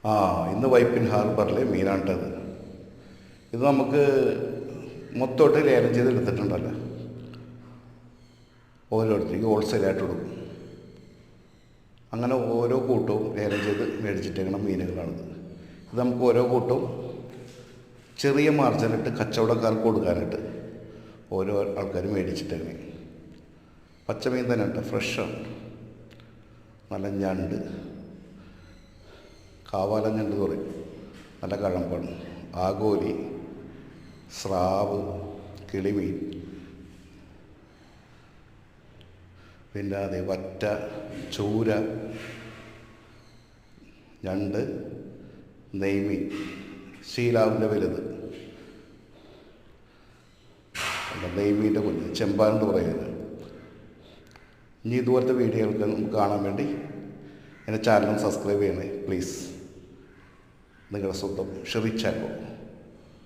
ആ ഇന്ന് വൈപ്പിൻ ഹാർബറിലെ മീനാട്ടത്. ഇത് നമുക്ക് മൊത്തമായിട്ട് ലേലം ചെയ്ത് എടുത്തിട്ടുണ്ടല്ലോ, ഓരോരുത്തർക്ക് ഹോൾസെയിലായിട്ട് കൊടുക്കും. അങ്ങനെ ഓരോ കൂട്ടവും ലേലം ചെയ്ത് മേടിച്ചിട്ടേക്കുന്ന മീനുകളാണിത്. ഇത് നമുക്ക് ഓരോ കൂട്ടവും ചെറിയ മാർജിനിട്ട് കച്ചവടക്കാർക്ക് കൊടുക്കാനായിട്ട് ഓരോ ആൾക്കാർ മേടിച്ചിട്ടേക്കണേ. പച്ചമീൻ തന്നെ ഉണ്ട്, ഫ്രഷാണ്. നല്ല ഞണ്ട്, കാവാലം ഞണ്ട് പറയും, നല്ല കഴമ്പാണ്. ആഗോലി, സ്രാവ്, കിളിമീൻ, പിന്നെ അതേ വറ്റ, ചൂര, ഞണ്ട്, നെയ്മീൻ, ശീലാവിൻ്റെ വലുത്, നെയ്മീൻ്റെ കുഞ്ഞ്, ചെമ്പാൻ എന്ന് പറയുന്നത്. ഇനി ഇതുപോലത്തെ വീഡിയോകൾക്ക് നമുക്ക് കാണാൻ വേണ്ടി എൻ്റെ ചാനൽ സബ്സ്ക്രൈബ് ചെയ്യണേ പ്ലീസ്. നിങ്ങളുടെ സ്വന്തം ഷെറിച്ചാക്കോ.